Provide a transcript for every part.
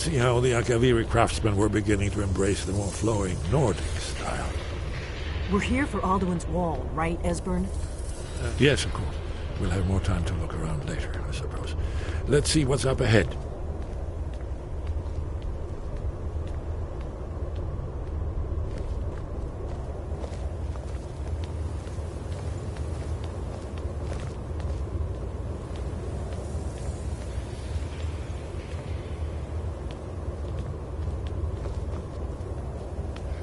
see how the Akaviri craftsmen were beginning to embrace the more flowing Nordic style. We're here for Alduin's Wall, right, Esbern? Yes, of course. We'll have more time to look around later, I suppose. Let's see what's up ahead.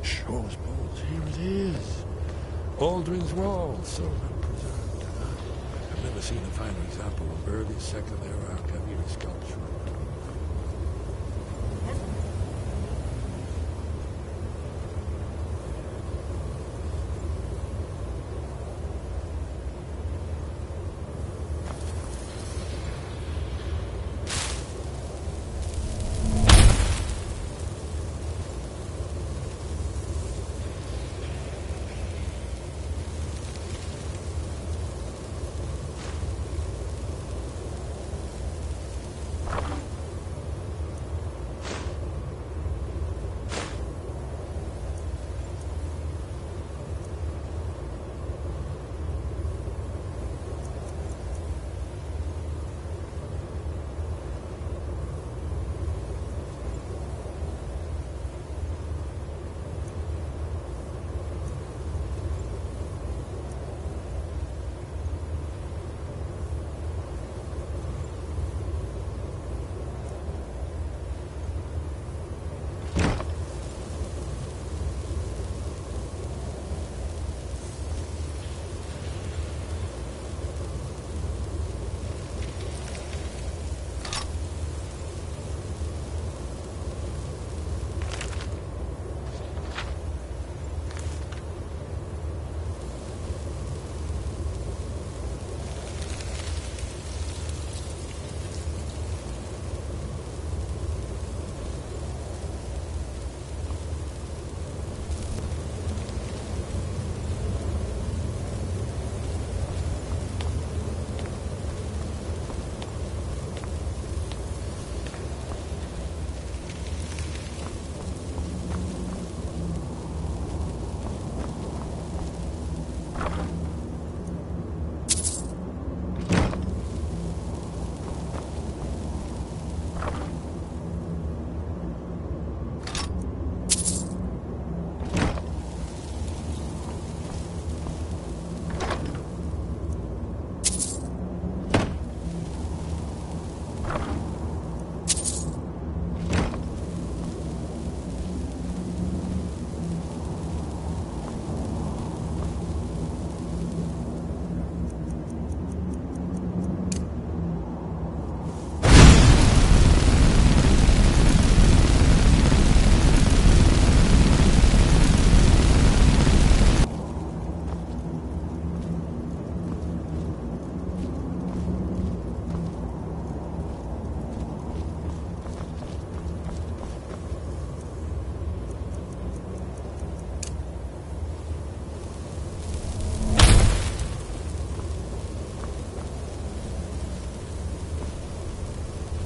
Shaw's Balls, here it is. Alduin's Wall, so well preserved. I've never seen a finer example of early Second Era Akaviri sculpture.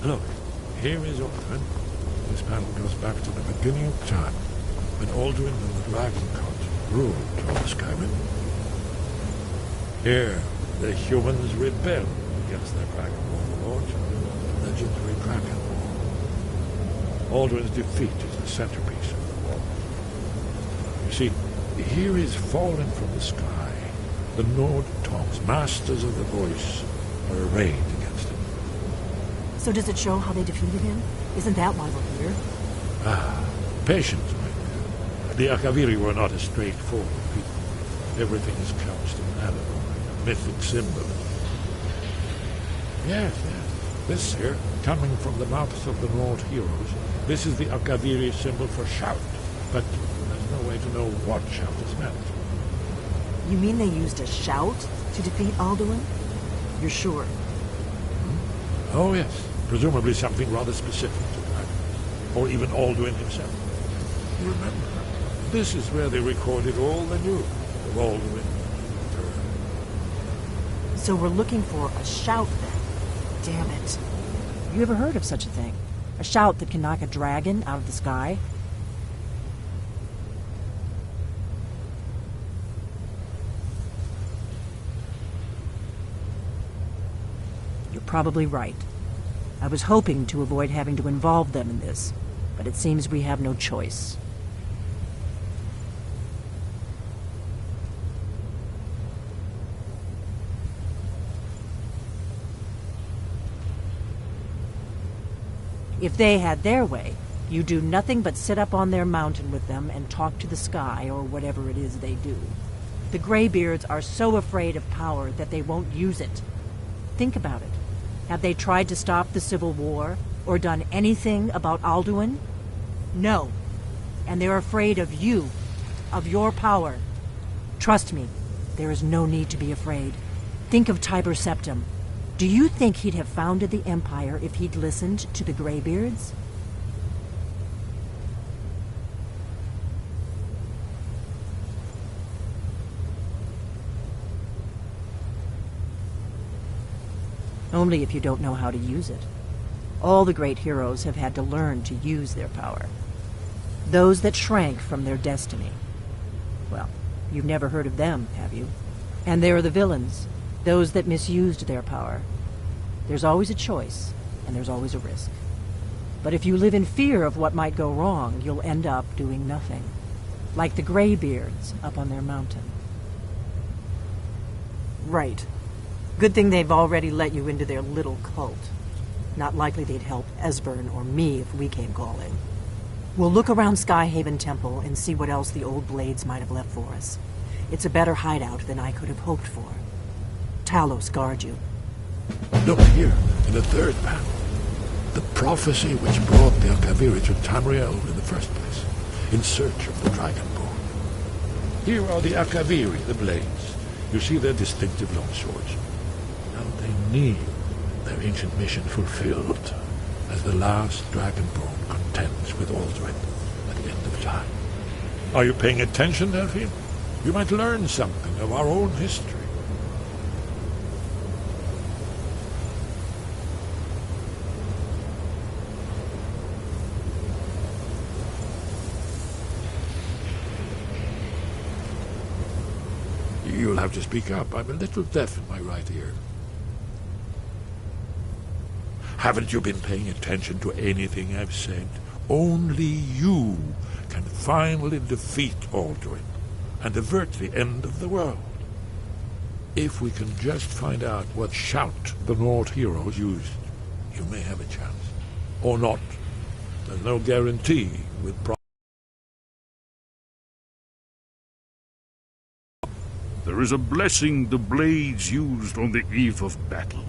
Look, here is Alduin. This panel goes back to the beginning of time, when Alduin and the Dragon Cult ruled over Skyrim. Here, the humans rebelled against their dragon overlord, the legendary dragon. Alduin's defeat is the centerpiece of the wall. You see, here is fallen from the sky. The Nord Tongs, masters of the voice, are arrayed against him. So does it show how they defeated him? Isn't that why we're here? Ah, patience, my dear. The Akaviri were not a straightforward people. Everything is couched in allegory, a mythic symbol. Yes. This here, coming from the mouths of the Nord heroes, this is the Akaviri symbol for shout. But there's no way to know what shout is meant. You mean they used a shout to defeat Alduin? You're sure? Oh, yes. Presumably something rather specific to that. Or even Alduin himself. Remember, this is where they recorded all the news of Alduin. So we're looking for a shout then. Damn it. You ever heard of such a thing? A shout that can knock a dragon out of the sky? You're probably right. I was hoping to avoid having to involve them in this, but it seems we have no choice. If they had their way, you do nothing but sit up on their mountain with them and talk to the sky or whatever it is they do. The Greybeards are so afraid of power that they won't use it. Think about it. Have they tried to stop the Civil War or done anything about Alduin? No. And they're afraid of you, of your power. Trust me, there is no need to be afraid. Think of Tiber Septim. Do you think he'd have founded the Empire if he'd listened to the Greybeards? Only if you don't know how to use it. All the great heroes have had to learn to use their power. Those that shrank from their destiny. Well, you've never heard of them, have you? And there are the villains. Those that misused their power. There's always a choice, and there's always a risk. But if you live in fear of what might go wrong, you'll end up doing nothing. Like the Greybeards up on their mountain. Right. Good thing they've already let you into their little cult. Not likely they'd help Esbern or me if we came calling. We'll look around Skyhaven Temple and see what else the old Blades might have left for us. It's a better hideout than I could have hoped for. Talos guard you. Look here, in the third panel. The prophecy which brought the Akaviri to Tamriel in the first place, in search of the Dragonborn. Here are the Akaviri, the Blades. You see their distinctive long swords. Now they need their ancient mission fulfilled, as the last Dragonborn contends with Aldrin at the end of time. Are you paying attention, Delphine? You might learn something of our own history. You'll have to speak up. I'm a little deaf in my right ear. Haven't you been paying attention to anything I've said? Only you can finally defeat Alduin and avert the end of the world. If we can just find out what shout the Nord heroes used, you may have a chance. Or not. There's no guarantee with There is a blessing the Blades used on the eve of battle.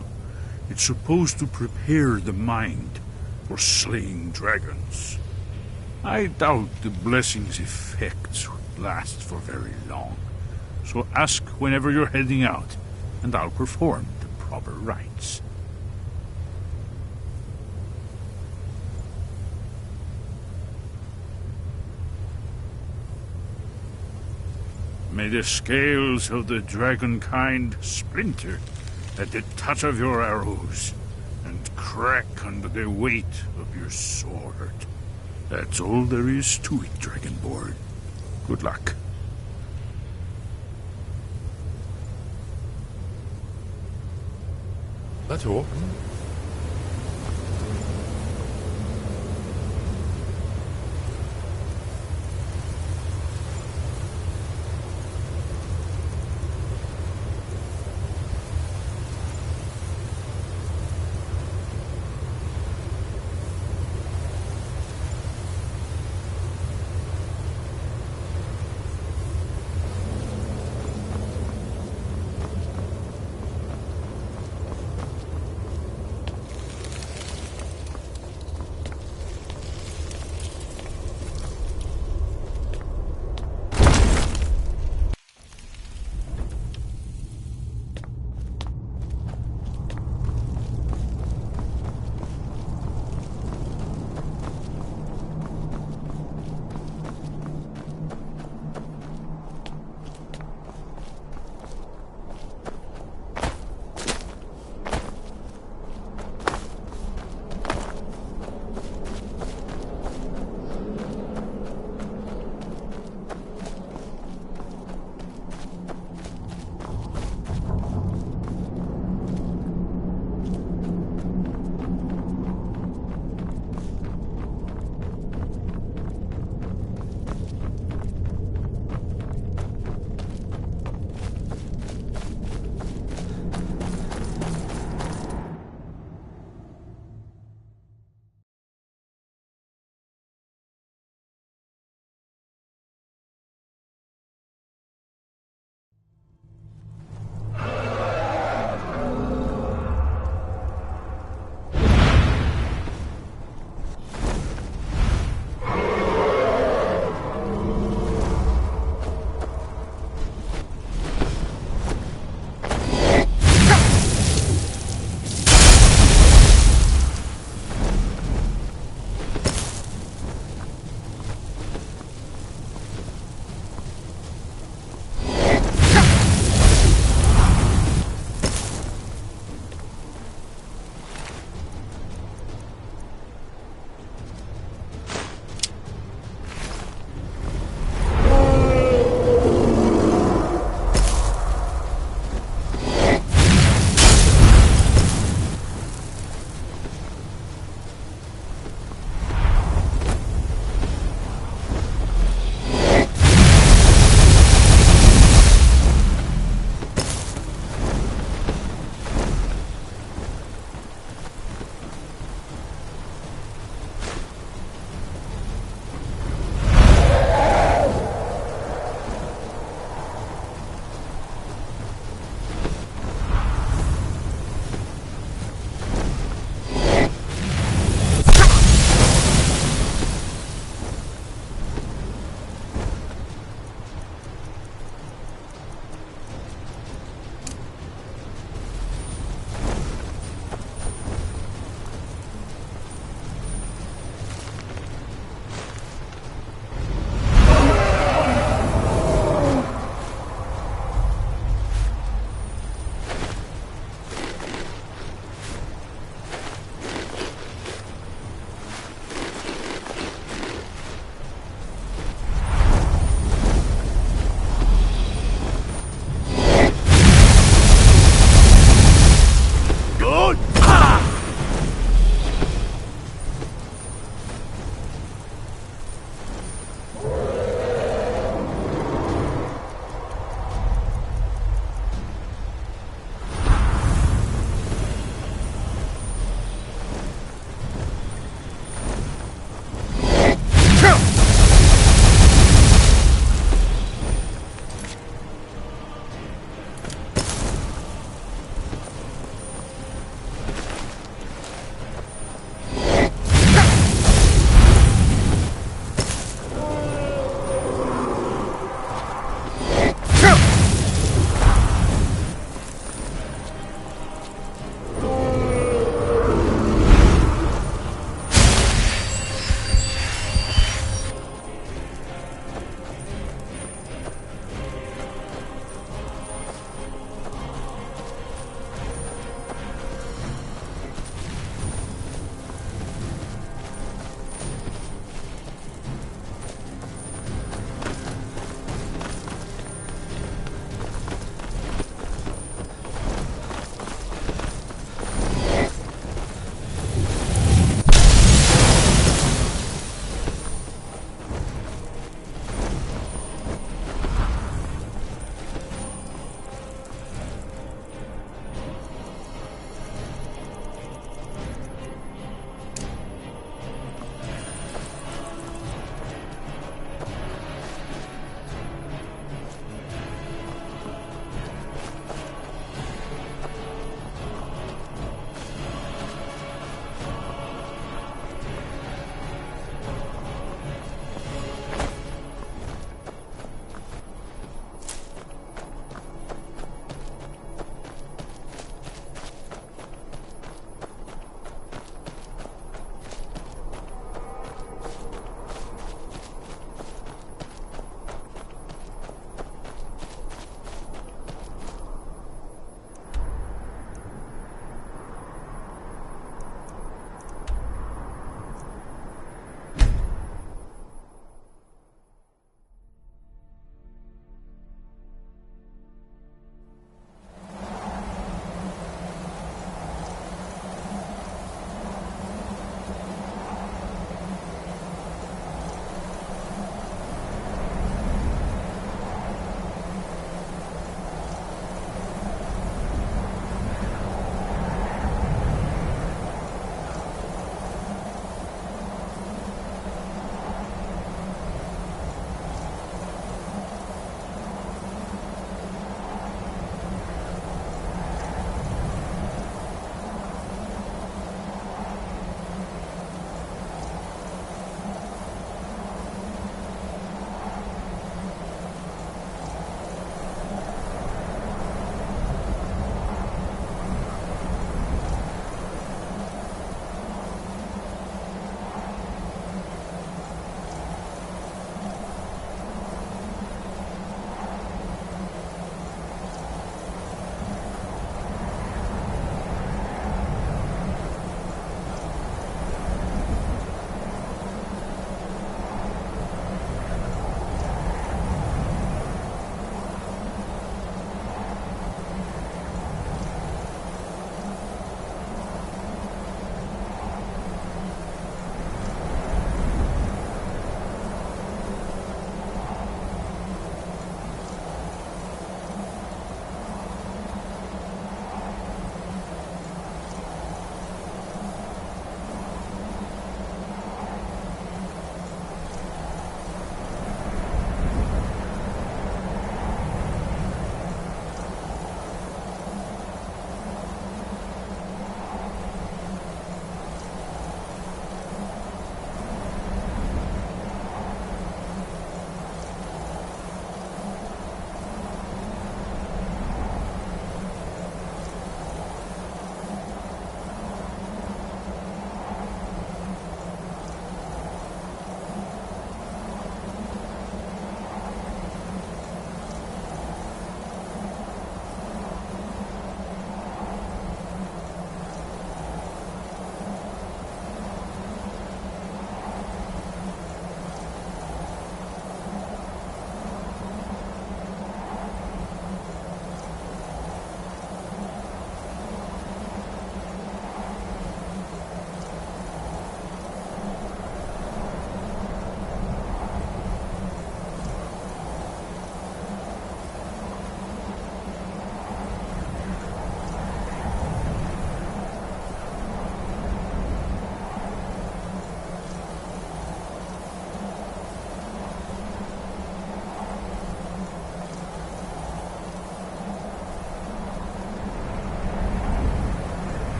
It's supposed to prepare the mind for slaying dragons. I doubt the blessing's effects would last for very long. So ask whenever you're heading out, and I'll perform the proper rites. May the scales of the dragonkind splinter at the touch of your arrows, and crack under the weight of your sword. That's all there is to it, Dragonborn. Good luck. That's all.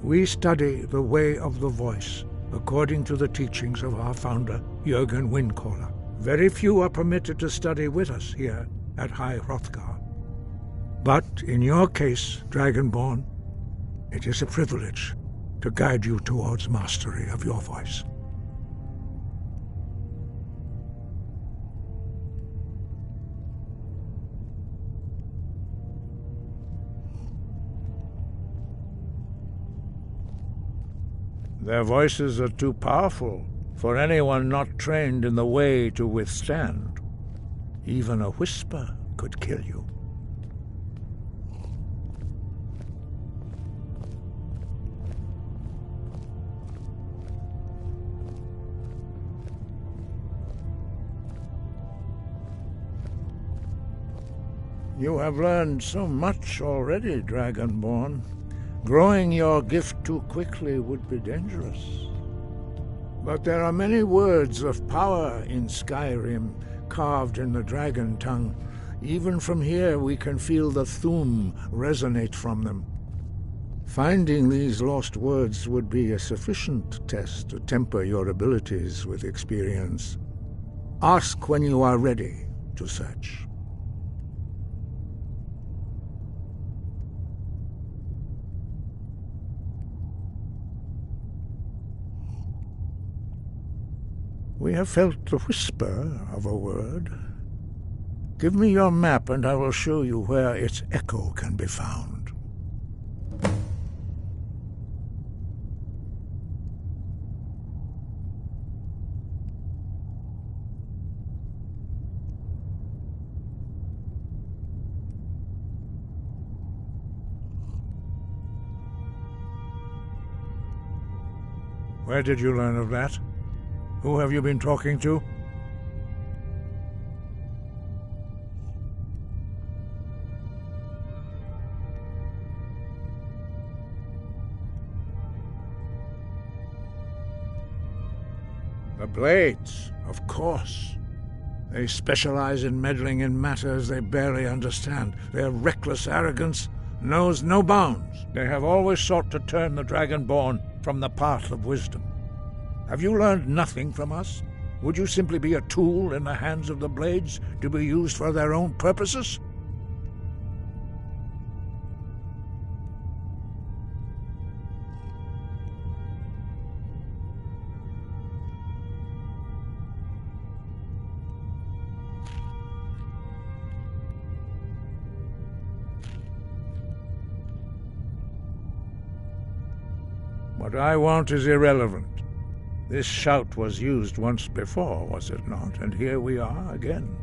We study the way of the voice, according to the teachings of our founder, Jürgen Windcaller. Very few are permitted to study with us here at High Hrothgar. But in your case, Dragonborn, it is a privilege to guide you towards mastery of your voice. Their voices are too powerful for anyone not trained in the way to withstand. Even a whisper could kill you. You have learned so much already, Dragonborn. Growing your gift too quickly would be dangerous. But there are many words of power in Skyrim, carved in the dragon tongue. Even from here we can feel the Thu'um resonate from them. Finding these lost words would be a sufficient test to temper your abilities with experience. Ask when you are ready to search. We have felt the whisper of a word. Give me your map and I will show you where its echo can be found. Where did you learn of that? Who have you been talking to? The Blades, of course. They specialize in meddling in matters they barely understand. Their reckless arrogance knows no bounds. They have always sought to turn the Dragonborn from the path of wisdom. Have you learned nothing from us? Would you simply be a tool in the hands of the Blades to be used for their own purposes? What I want is irrelevant. This shout was used once before, was it not? And here we are again.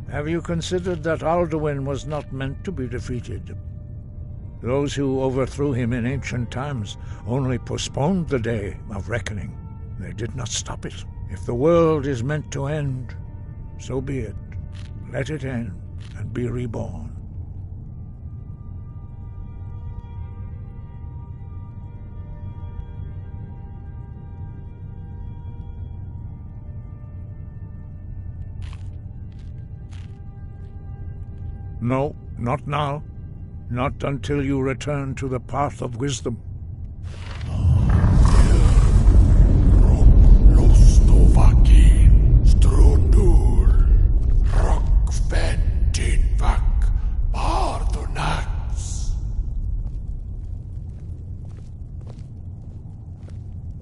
Have you considered that Alduin was not meant to be defeated? Those who overthrew him in ancient times only postponed the day of reckoning. They did not stop it. If the world is meant to end, so be it. Let it end and be reborn. No, not now. Not until you return to the path of wisdom.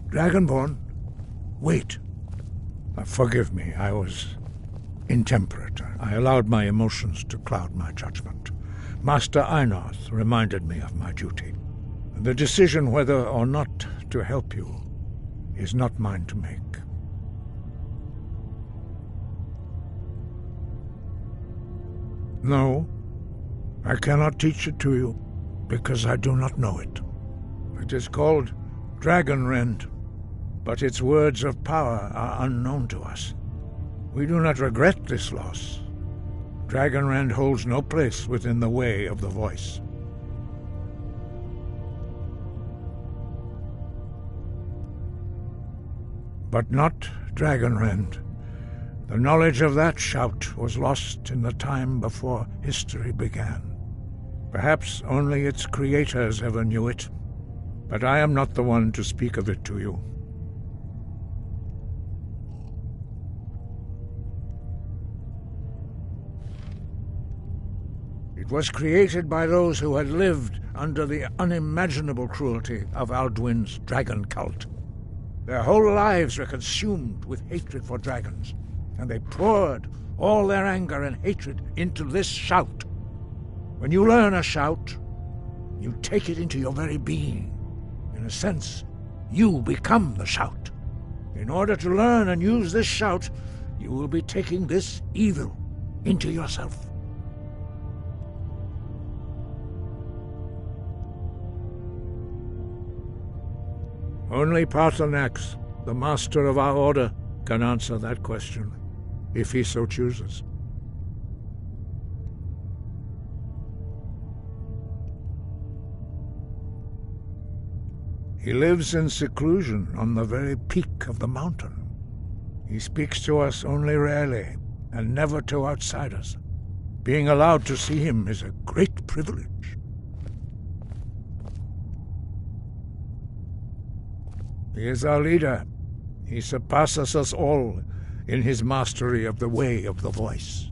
Dragonborn, wait. Forgive me, I was intemperate. I allowed my emotions to cloud my judgment. Master Einarth reminded me of my duty. The decision whether or not to help you is not mine to make. No, I cannot teach it to you, because I do not know it. It is called Dragonrend, but its words of power are unknown to us. We do not regret this loss. Dragonrend holds no place within the way of the voice. But not Dragonrend. The knowledge of that shout was lost in the time before history began. Perhaps only its creators ever knew it. but I am not the one to speak of it to you. It was created by those who had lived under the unimaginable cruelty of Alduin's dragon cult. Their whole lives were consumed with hatred for dragons, and they poured all their anger and hatred into this shout. When you learn a shout, you take it into your very being. In a sense, you become the shout. In order to learn and use this shout, you will be taking this evil into yourself. Only Paarthurnax, the master of our order, can answer that question, if he so chooses. He lives in seclusion on the very peak of the mountain. He speaks to us only rarely, and never to outsiders. Being allowed to see him is a great privilege. He is our leader. He surpasses us all in his mastery of the way of the voice.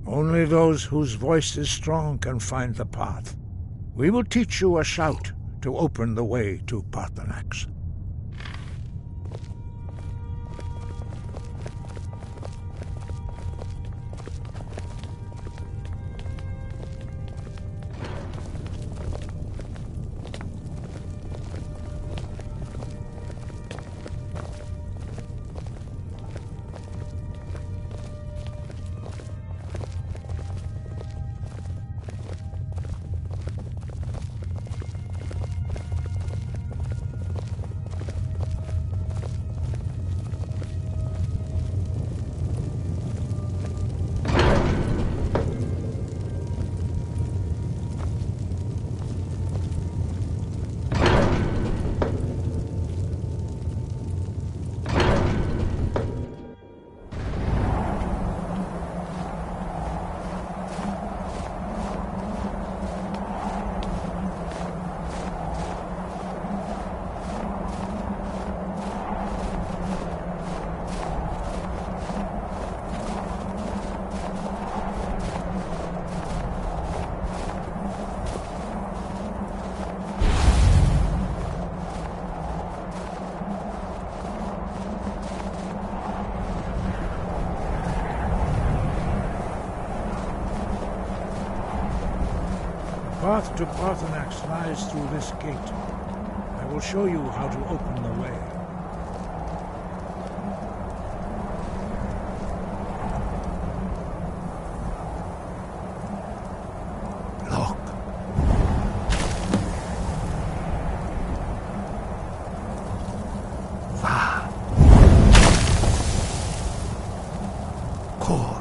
Only those whose voice is strong can find the path. We will teach you a shout to open the way to Paarthurnax. The path to Paarthurnax lies through this gate. I will show you how to open the way. Look. Va. Kor.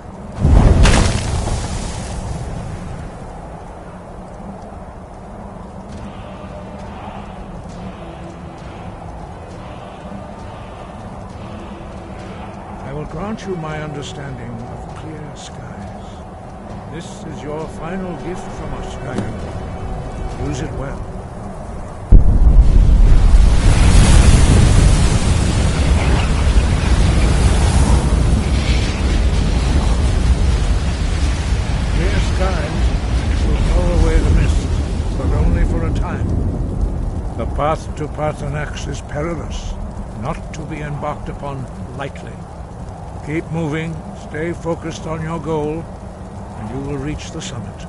I will grant you my understanding of clear skies. This is your final gift from us, dragon. Use it well. Clear skies will blow away the mist, but only for a time. The path to Paarthurnax is perilous, not to be embarked upon lightly. Keep moving, stay focused on your goal, and you will reach the summit.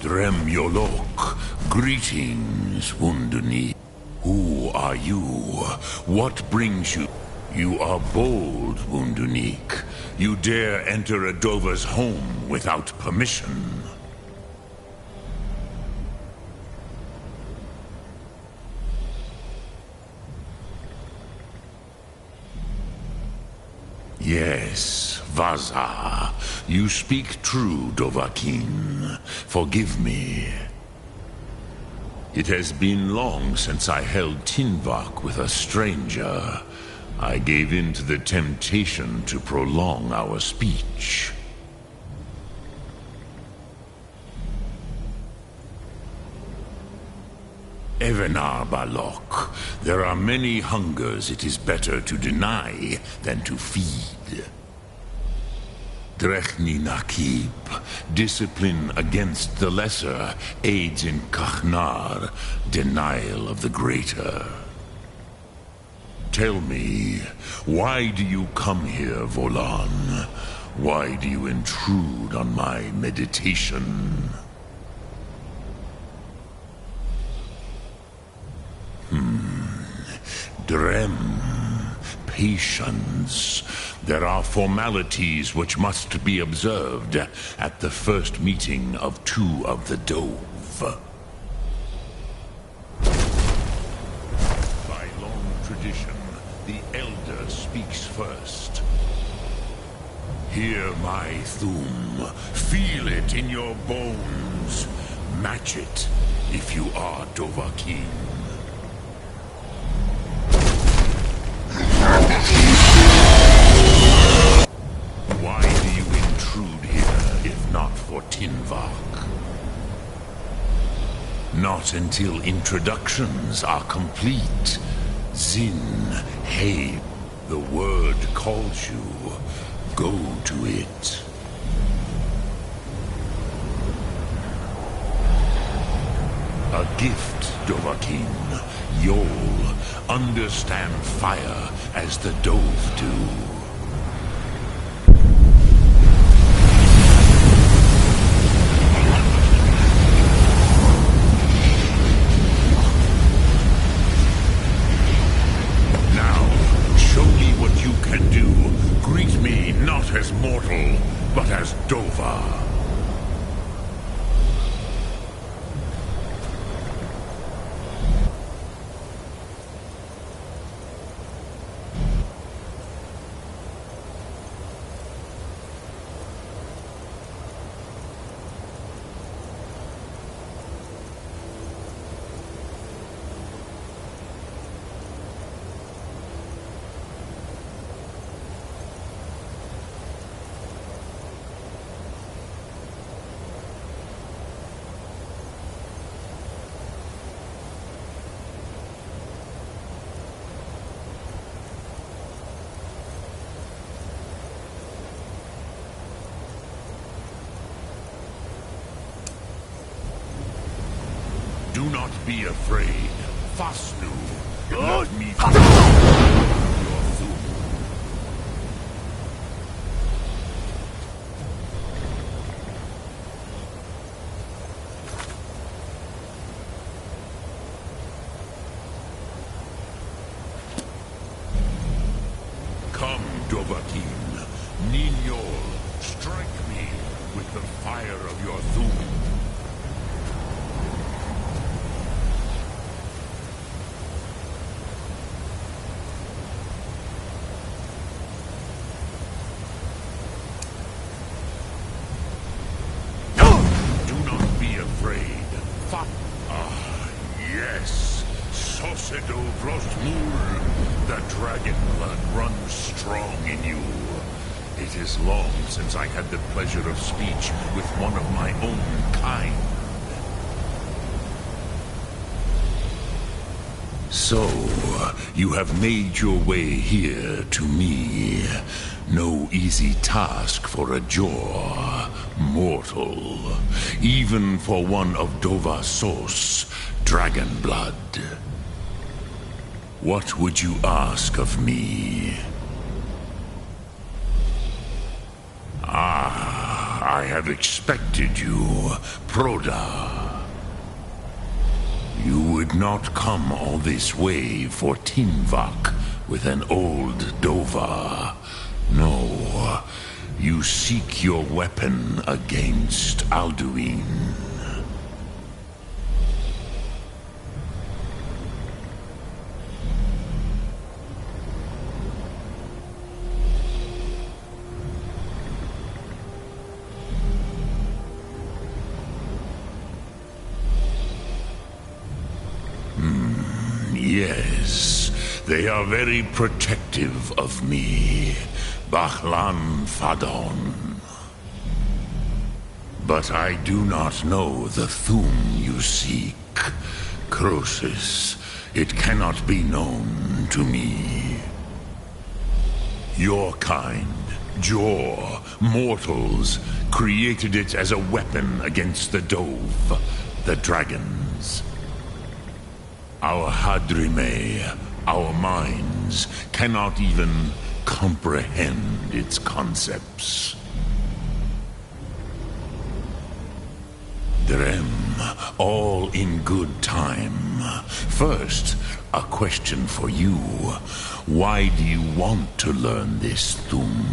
Drem Yolok, greetings, Wunduni. Who are you? What brings you? You are bold, Wundunik. You dare enter a Dova's home without permission. Yes, Vaza. You speak true, Dovahkiin. Forgive me. It has been long since I held Tinvak with a stranger. I gave in to the temptation to prolong our speech. Evenar Balok, there are many hungers it is better to deny than to feed. Drechni Nakib, discipline against the lesser aids in Kachnar, denial of the greater. Tell me, why do you come here, Volan? Why do you intrude on my meditation? Drem. Patience. There are formalities which must be observed at the first meeting of two of the Dove. By long tradition, the Elder speaks first. Hear my Thum. Feel it in your bones. Match it if you are Dovahkiin. Why do you intrude here, if not for Tinvak? Not until introductions are complete. Zin, hey, the word calls you. Go to it. A gift, Dovahkiin. You'll understand fire as the Dove do. Greet me not as mortal, but as Dova. Do not be afraid. Fasnu, let me your Thum. Come, Dovahkiin. Ninyol, strike me with the fire of your Thum. Yes, Sosedo Vrostmul. The dragon blood runs strong in you. It is long since I had the pleasure of speech with one of my own kind. So, you have made your way here to me. No easy task for a Jor, mortal. Even for one of Dova Sos, dragon blood. What would you ask of me? Ah, I have expected you, Proda. You would not come all this way for Tinvak with an old Dova. No, you seek your weapon against Alduin. Yes, they are very protective of me, Bachlan Fadon. But I do not know the Thum you seek, Croesus. It cannot be known to me. Your kind, Jor, mortals, created it as a weapon against the Dove, the dragons. Our Hadrime, our minds, cannot even comprehend its concepts. Drem, all in good time. First, a question for you. Why do you want to learn this Thum?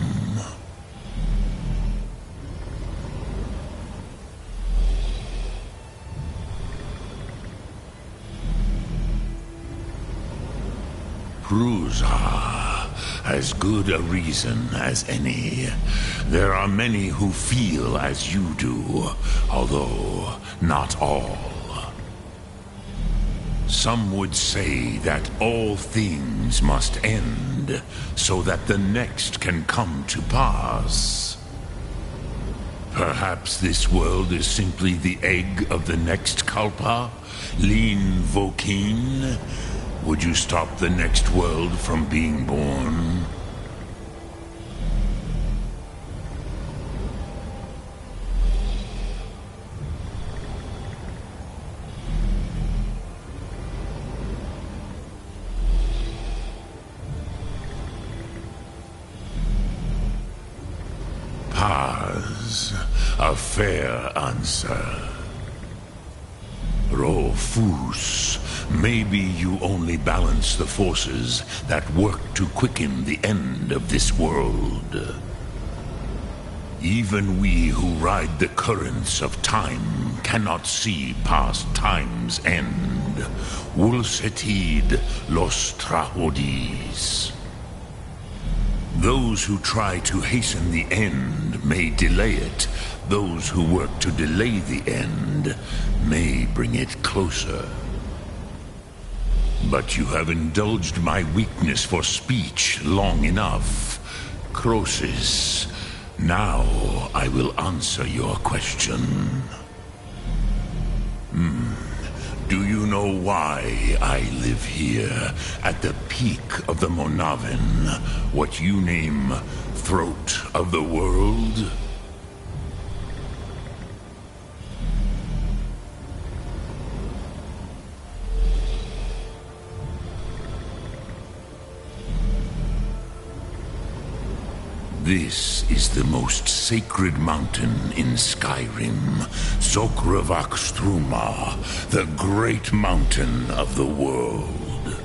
Bruze, as good a reason as any. There are many who feel as you do, although not all. Some would say that all things must end, so that the next can come to pass. Perhaps this world is simply the egg of the next Kalpa, Lin Vokin. Would you stop the next world from being born? Paz, a fair answer. Rofus, maybe you only balance the forces that work to quicken the end of this world. Even we who ride the currents of time cannot see past time's end. Wulsetid los trahodis. Those who try to hasten the end may delay it. Those who work to delay the end may bring it closer. But you have indulged my weakness for speech long enough. Croesus, now I will answer your question. Do you know why I live here, at the peak of the Monavin, what you name Throat of the World? This is the most sacred mountain in Skyrim, Zokravak Struma, the great mountain of the world.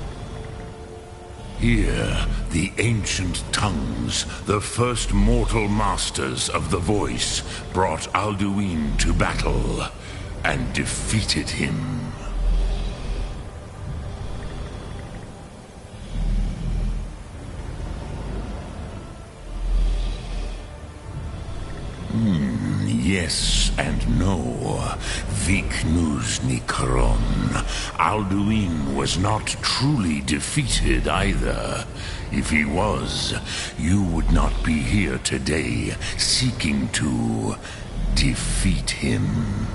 Here, the ancient tongues, the first mortal masters of the voice, brought Alduin to battle and defeated him. Yes and no. Viknus Nikaron. Alduin was not truly defeated either. If he was, you would not be here today seeking to defeat him.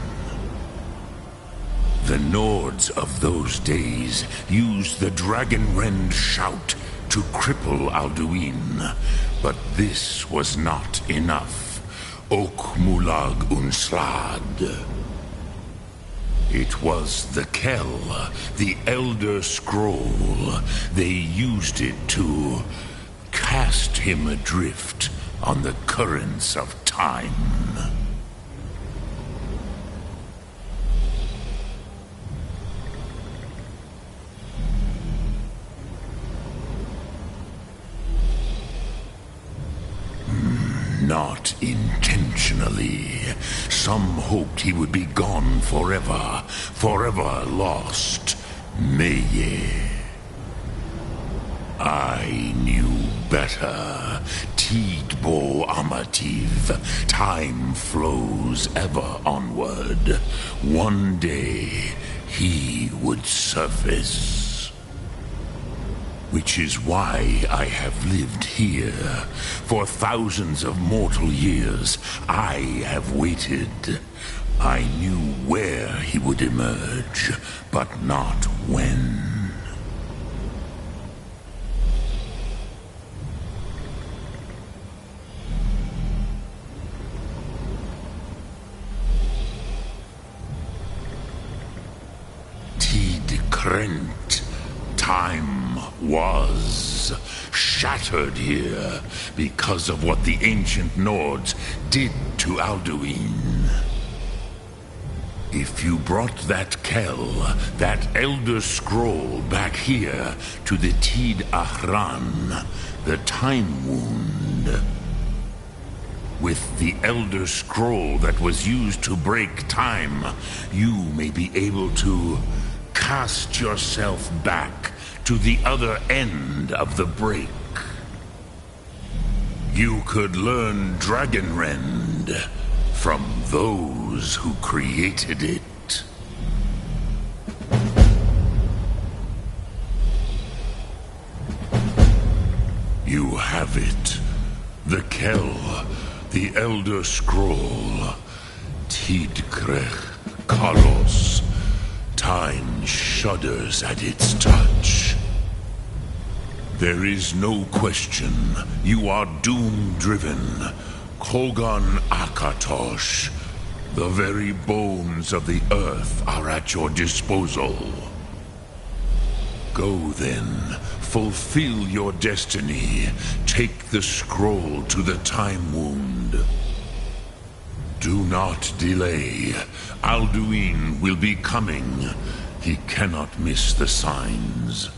The Nords of those days used the Dragonrend shout to cripple Alduin, but this was not enough. Ok Mulag Unslad. It was the Kell, the Elder Scroll. They used it to cast him adrift on the currents of time. intentionally. Some hoped he would be gone forever, forever lost. Meye. I knew better. Tidbo Amativ. Time flows ever onward. One day, he would surface. Which is why I have lived here. For thousands of mortal years, I have waited. I knew where he would emerge, but not when. Krent. Time was shattered here because of what the ancient Nords did to Alduin. If you brought that Kell, that Elder Scroll back here to the Tid Ahran, the Time Wound, with the Elder Scroll that was used to break time, you may be able to cast yourself back to the other end of the break. You could learn Dragonrend from those who created it. You have it. The Kell, the Elder Scroll, Tidkrech Kalos. Time shudders at its touch. There is no question. You are doom-driven. Kogan Akatosh. The very bones of the earth are at your disposal. Go then. Fulfill your destiny. Take the scroll to the Time Wound. Do not delay. Alduin will be coming. He cannot miss the signs.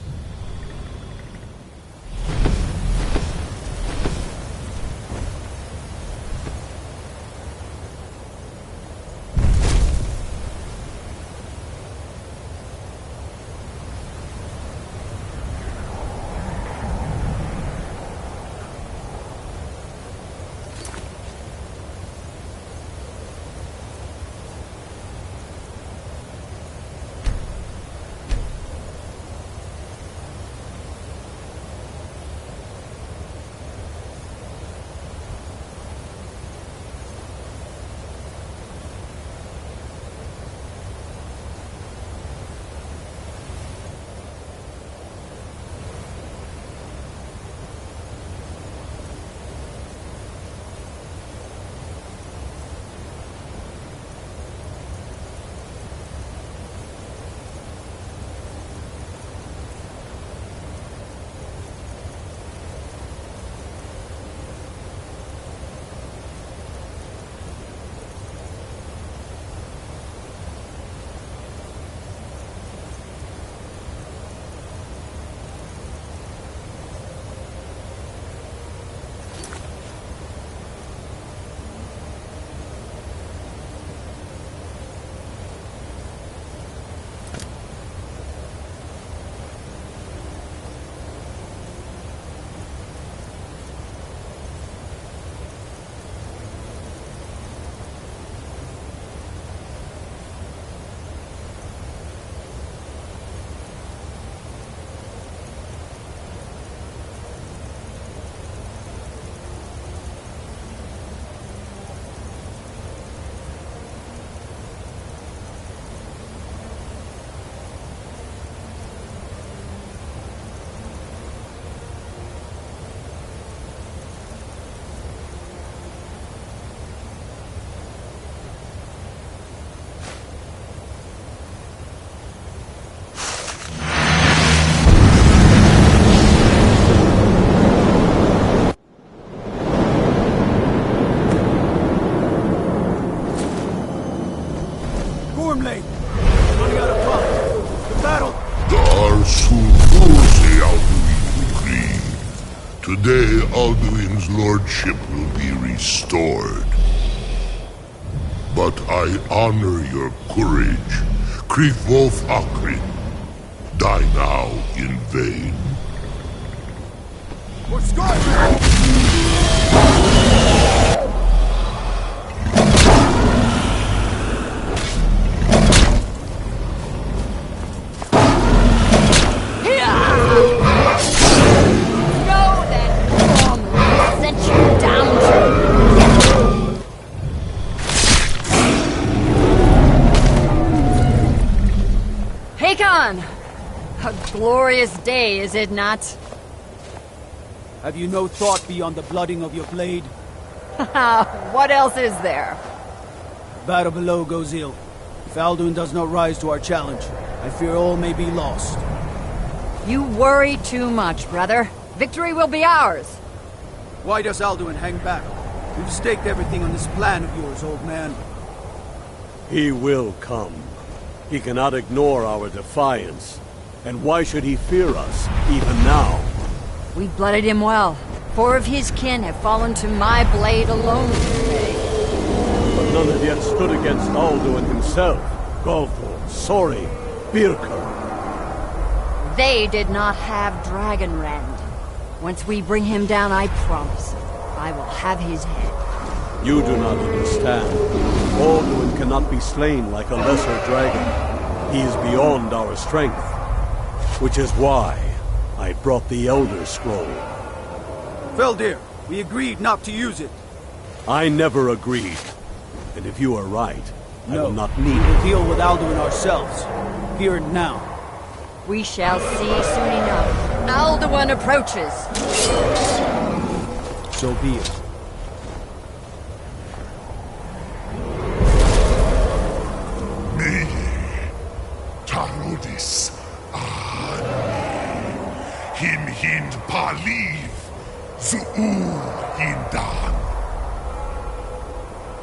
Today, Alduin's lordship will be restored. But I honor your courage. Krithwolf Akrin. Die now in vain. For Skyrim! A glorious day, is it not? Have you no thought beyond the blooding of your blade? What else is there? Battle below goes ill. If Alduin does not rise to our challenge, I fear all may be lost. You worry too much, brother. Victory will be ours. Why does Alduin hang back? We've staked everything on this plan of yours, old man. He will come. He cannot ignore our defiance. And why should he fear us, even now? We blooded him well. 4 of his kin have fallen to my blade alone today. But none have yet stood against Alduin himself. Golthor, Sori, Birka. They did not have Dragonrend. Once we bring him down, I promise, I will have his head. You do not understand. Alduin cannot be slain like a lesser dragon. He is beyond our strength. Which is why I brought the Elder Scroll. Feldir, we agreed not to use it. I never agreed. And if you are right, I will not need We'll it. deal with Alduin ourselves. Here and now. We shall see soon enough. Alduin approaches. So be it. Tarodis Him Hind Paliv Zuur Hindan.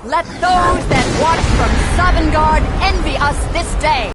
Let those that watch from Sovngarde envy us this day.